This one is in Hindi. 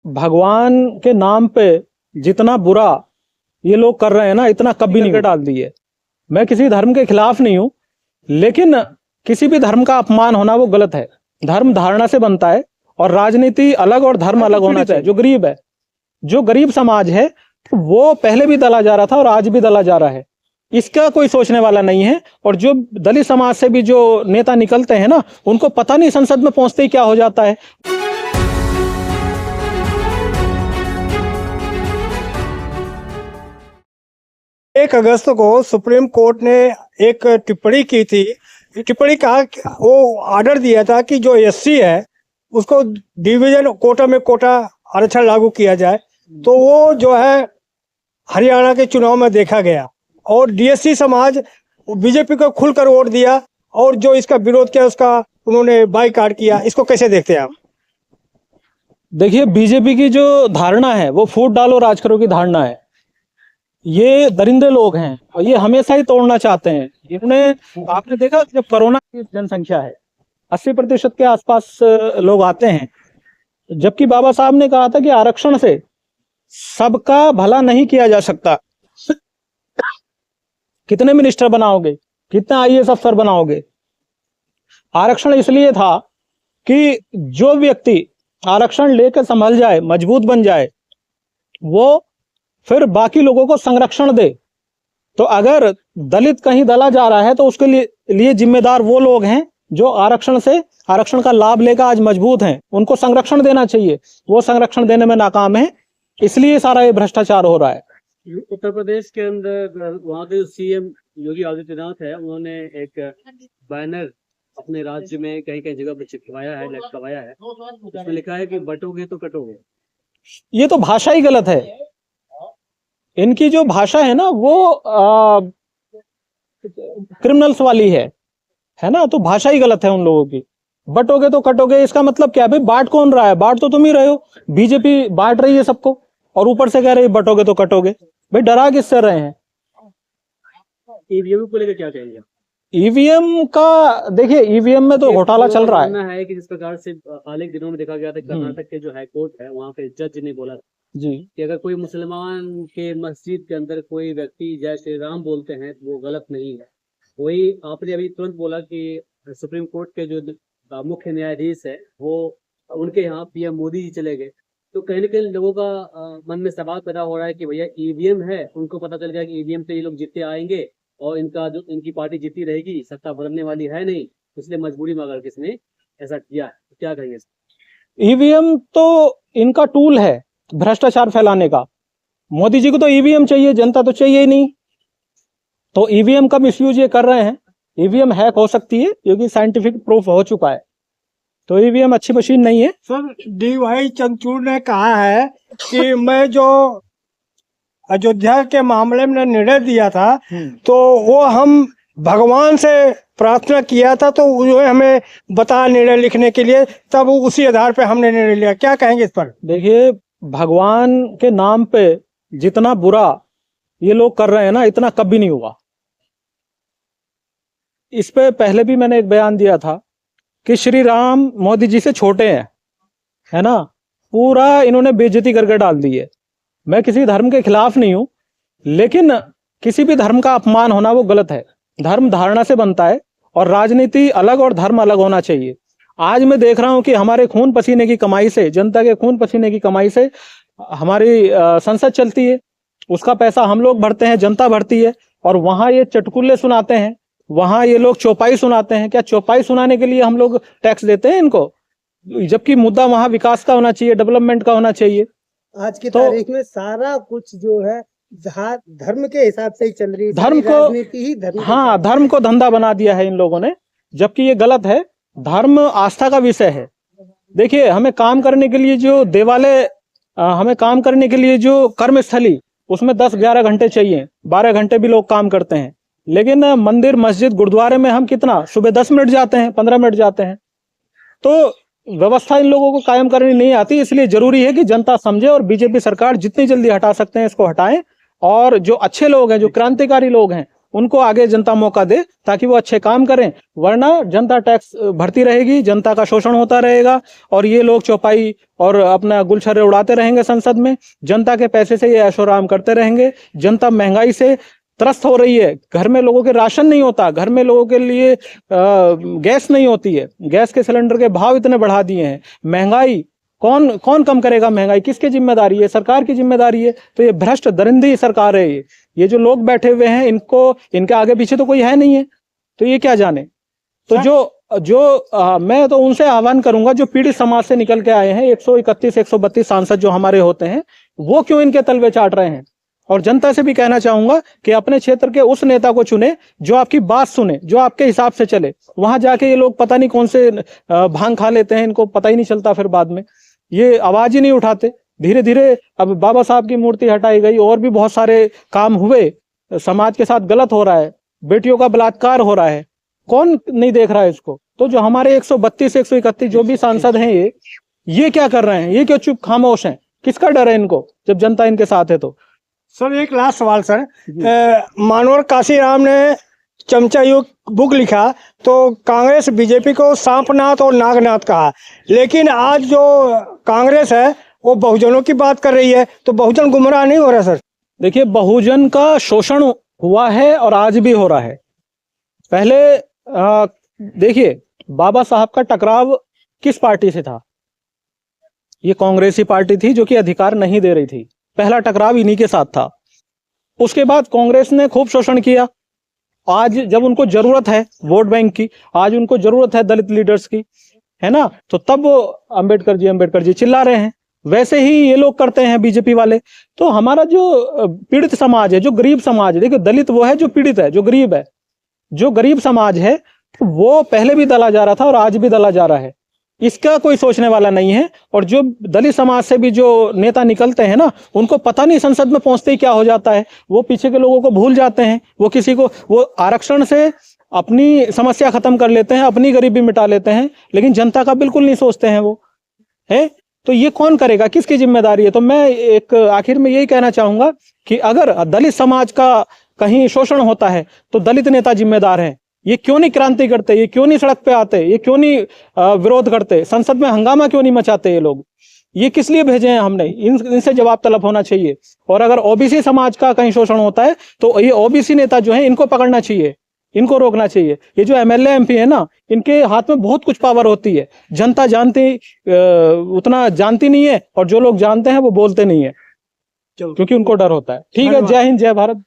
भगवान के नाम पे जितना बुरा ये लोग कर रहे हैं ना, इतना कभी नहीं डाल दिए। मैं किसी धर्म के खिलाफ नहीं हूं, लेकिन किसी भी धर्म का अपमान होना वो गलत है। धर्म धारणा से बनता है और राजनीति अलग और धर्म अलग होना चाहिए। जो गरीब समाज है वो पहले भी दला जा रहा था और आज भी दला जा रहा है, इसका कोई सोचने वाला नहीं है। और जो दलित समाज से भी जो नेता निकलते हैं ना, उनको पता नहीं संसद में पहुंचते ही क्या हो जाता है। 1 अगस्त को सुप्रीम कोर्ट ने एक टिप्पणी की थी। टिप्पणी कहा, वो आर्डर दिया था कि जो एससी है उसको डिवीजन कोटा में कोटा आरक्षण लागू किया जाए। तो वो जो है हरियाणा के चुनाव में देखा गया और डीएससी समाज बीजेपी को खुलकर वोट दिया और जो इसका विरोध किया उसका उन्होंने बाईकाट किया। इसको कैसे देखते हैं आप? देखिए, बीजेपी की जो धारणा है वो फूट डालो राज करो की धारणा है। ये दरिंदे लोग हैं और ये हमेशा ही तोड़ना चाहते हैं। इन्होंने, आपने देखा जब कोरोना की जनसंख्या है 80% के आसपास लोग आते हैं, जबकि बाबा साहब ने कहा था कि आरक्षण से सबका भला नहीं किया जा सकता। कितने मिनिस्टर बनाओगे, कितने आईएएस अफसर बनाओगे? आरक्षण इसलिए था कि जो व्यक्ति आरक्षण लेकर संभल जाए, मजबूत बन जाए, वो फिर बाकी लोगों को संरक्षण दे। तो अगर दलित कहीं दला जा रहा है तो उसके लिए जिम्मेदार वो लोग हैं जो आरक्षण का लाभ लेकर आज मजबूत हैं। उनको संरक्षण देना चाहिए, वो संरक्षण देने में नाकाम है, इसलिए सारा ये भ्रष्टाचार हो रहा है। उत्तर प्रदेश के अंदर वहाँ के सीएम योगी आदित्यनाथ है, उन्होंने एक बैनर अपने राज्य में कहीं कहीं जगह पर चिपकाया है, लटकाया है। उसमें लिखा है कि बटोगे तो कटोगे। ये तो भाषा ही गलत है। इनकी जो भाषा है ना वो क्रिमिनल्स वाली है ना, तो भाषा ही गलत है उन लोगों की। बटोगे तो कटोगे, इसका मतलब क्या है भाई? बांट कौन रहा है? बांट तो तुम ही रहे हो। बीजेपी बांट रही है सबको और ऊपर से कह रही है बटोगे तो कटोगे। भाई डरा किससे रहे हैं? ईवीएम को लेकर क्या कहेंगे? ईवीएम का देखिए, ईवीएम में तो घोटाला चल रहा है कि जिस प्रकार से हाल के दिनों में देखा गया था, कर्नाटक के जो हाईकोर्ट है वहाँ पे जज ने बोला जी कि अगर कोई मुसलमान के मस्जिद के अंदर कोई व्यक्ति जय श्री राम बोलते हैं तो वो गलत नहीं है। वही आपने अभी तुरंत बोला कि सुप्रीम कोर्ट के जो मुख्य न्यायाधीश है वो उनके यहाँ पीएम मोदी जी चले गए। तो कहीं ना कहीं लोगों का मन में सवाल पैदा हो रहा है कि भैया ईवीएम है, उनको पता चल गया कि ईवीएम से ये लोग जीतते आएंगे और इनकी पार्टी जीती रहेगी, सत्ता बदलने वाली है नहीं, इसलिए मजबूरी में अगर किसने ऐसा किया है तो क्या कहेंगे? ईवीएम तो इनका टूल है भ्रष्टाचार फैलाने का। मोदी जी को तो ईवीएम चाहिए, जनता तो चाहिए ही नहीं। तो ईवीएम का मिसयूज ये कर रहे हैं। ईवीएम हैक हो सकती है क्योंकि साइंटिफिक प्रूफ हो चुका है, तो ईवीएम अच्छी मशीन नहीं है। सर, डीवाई चंद्रचूड़ ने कहा है कि मैं जो अयोध्या के मामले में निर्णय दिया था तो वो हम भगवान से प्रार्थना किया था, तो जो हमें बता निर्णय लिखने के लिए, तब उसी आधार पे हमने निर्णय लिया। क्या कहेंगे इस पर? देखिए, भगवान के नाम पे जितना बुरा ये लोग कर रहे हैं ना, इतना कभी नहीं हुआ। इस पे पहले भी मैंने एक बयान दिया था कि श्री राम मोदी जी से छोटे हैं, है ना। पूरा इन्होंने बेइज्जती करके डाल दी है। मैं किसी धर्म के खिलाफ नहीं हूं, लेकिन किसी भी धर्म का अपमान होना वो गलत है। धर्म धारणा से बनता है और राजनीति अलग और धर्म अलग होना चाहिए। आज मैं देख रहा हूं कि हमारे खून पसीने की कमाई से, जनता के खून पसीने की कमाई से हमारी संसद चलती है, उसका पैसा हम लोग भरते हैं, जनता भरती है, और वहां ये चटकुल्ले सुनाते हैं, वहां ये लोग चौपाई सुनाते हैं। क्या चौपाई सुनाने के लिए हम लोग टैक्स देते हैं इनको? जबकि मुद्दा वहां विकास का होना चाहिए, डेवलपमेंट का होना चाहिए। आज की तारीख में सारा कुछ जो है धर्म के हिसाब से ही चल रही है। धर्म को, राजनीति ही धर्म, हाँ, धर्म को धंधा बना दिया है इन लोगों ने, जबकि ये गलत है। धर्म आस्था का विषय है। देखिए, हमें काम करने के लिए जो देवालय, हमें काम करने के लिए जो कर्मस्थली, उसमें 10-11 घंटे चाहिए, 12 घंटे भी लोग काम करते हैं। लेकिन मंदिर, मस्जिद, गुरुद्वारे में हम कितना, सुबह 10 मिनट जाते हैं, 15 मिनट जाते हैं। तो व्यवस्था इन लोगों को कायम करनी नहीं आती, इसलिए जरूरी है कि जनता समझे और बीजेपी सरकार जितनी जल्दी हटा सकते हैं इसको हटाएं, और जो अच्छे लोग हैं, जो क्रांतिकारी लोग हैं, उनको आगे जनता मौका दे ताकि वो अच्छे काम करें, वरना जनता टैक्स भरती रहेगी, जनता का शोषण होता रहेगा और ये लोग चौपाई और अपना गुलछर्रे उड़ाते रहेंगे संसद में, जनता के पैसे से ये ऐशोआराम करते रहेंगे। जनता महंगाई से त्रस्त हो रही है, घर में लोगों के राशन नहीं होता, घर में लोगों के लिए गैस नहीं होती है, गैस के सिलेंडर के भाव इतने बढ़ा दिए हैं। महंगाई कौन कौन कम करेगा? महंगाई किसकी जिम्मेदारी है? सरकार की जिम्मेदारी है। तो ये भ्रष्ट दरिंदी सरकार है। ये जो लोग बैठे हुए हैं, इनके आगे पीछे तो कोई है नहीं है, तो ये क्या जाने। तो मैं तो उनसे आह्वान करूंगा जो पीड़ित समाज से निकल के आए हैं, 131 132 सांसद जो हमारे होते हैं, वो क्यों इनके तलवे चाट रहे हैं। और जनता से भी कहना चाहूंगा कि अपने क्षेत्र के उस नेता को चुने जो आपकी बात सुने, जो आपके हिसाब से चले। वहां जाके ये लोग पता नहीं कौन से भांग खा लेते हैं, इनको पता ही नहीं चलता, फिर बाद में ये आवाज ही नहीं उठाते। धीरे धीरे अब बाबा साहब की मूर्ति हटाई गई, और भी बहुत सारे काम हुए, समाज के साथ गलत हो रहा है, बेटियों का बलात्कार हो रहा है, कौन नहीं देख रहा है इसको। तो जो हमारे 132 131 जो भी सांसद हैं, ये क्या कर रहे हैं? ये क्यों चुप खामोश हैं? किसका डर है इनको जब जनता इनके साथ है। तो सर एक लास्ट सवाल सर, मानवर काशीराम ने चमचा युग बुक लिखा तो कांग्रेस बीजेपी को सांपनाथ और नागनाथ कहा, लेकिन आज जो कांग्रेस है वो बहुजनों की बात कर रही है, तो बहुजन गुमराह नहीं हो रहा सर? देखिए, बहुजन का शोषण हुआ है और आज भी हो रहा है। पहले देखिए, बाबा साहब का टकराव किस पार्टी से था? ये कांग्रेसी पार्टी थी जो कि अधिकार नहीं दे रही थी। पहला टकराव इन्हीं के साथ था। उसके बाद कांग्रेस ने खूब शोषण किया। आज जब उनको जरूरत है वोट बैंक की, आज उनको जरूरत है दलित लीडर्स की, है ना, तो तब वो अंबेडकर जी चिल्ला रहे हैं। वैसे ही ये लोग करते हैं बीजेपी वाले। तो हमारा जो पीड़ित समाज है, जो गरीब समाज है, देखिए दलित वो है जो पीड़ित है, जो गरीब है, जो गरीब समाज है, वो पहले भी दला जा रहा था और आज भी दला जा रहा है। इसका कोई सोचने वाला नहीं है। और जो दलित समाज से भी जो नेता निकलते हैं ना, उनको पता नहीं संसद में पहुंचते ही क्या हो जाता है। वो पीछे के लोगों को भूल जाते हैं, वो आरक्षण से अपनी समस्या खत्म कर लेते हैं, अपनी गरीबी मिटा लेते हैं, लेकिन जनता का बिल्कुल नहीं सोचते हैं वो, है। तो ये कौन करेगा? किसकी जिम्मेदारी है? तो मैं एक आखिर में यही कहना चाहूंगा कि अगर दलित समाज का कहीं शोषण होता है तो दलित नेता जिम्मेदार हैं। ये क्यों नहीं क्रांति करते? ये क्यों नहीं सड़क पे आते? ये क्यों नहीं विरोध करते? संसद में हंगामा क्यों नहीं मचाते ये लोग? ये किस लिए भेजे हैं हमने? इनसे जवाब तलब होना चाहिए। और अगर ओबीसी समाज का कहीं शोषण होता है तो ये ओबीसी नेता जो है, इनको पकड़ना चाहिए, इनको रोकना चाहिए। ये जो एमएलए एमपी है ना, इनके हाथ में बहुत कुछ पावर होती है। जनता उतना जानती नहीं है, और जो लोग जानते हैं वो बोलते नहीं है, क्योंकि उनको डर होता है। ठीक है, जय हिंद, जय भारत।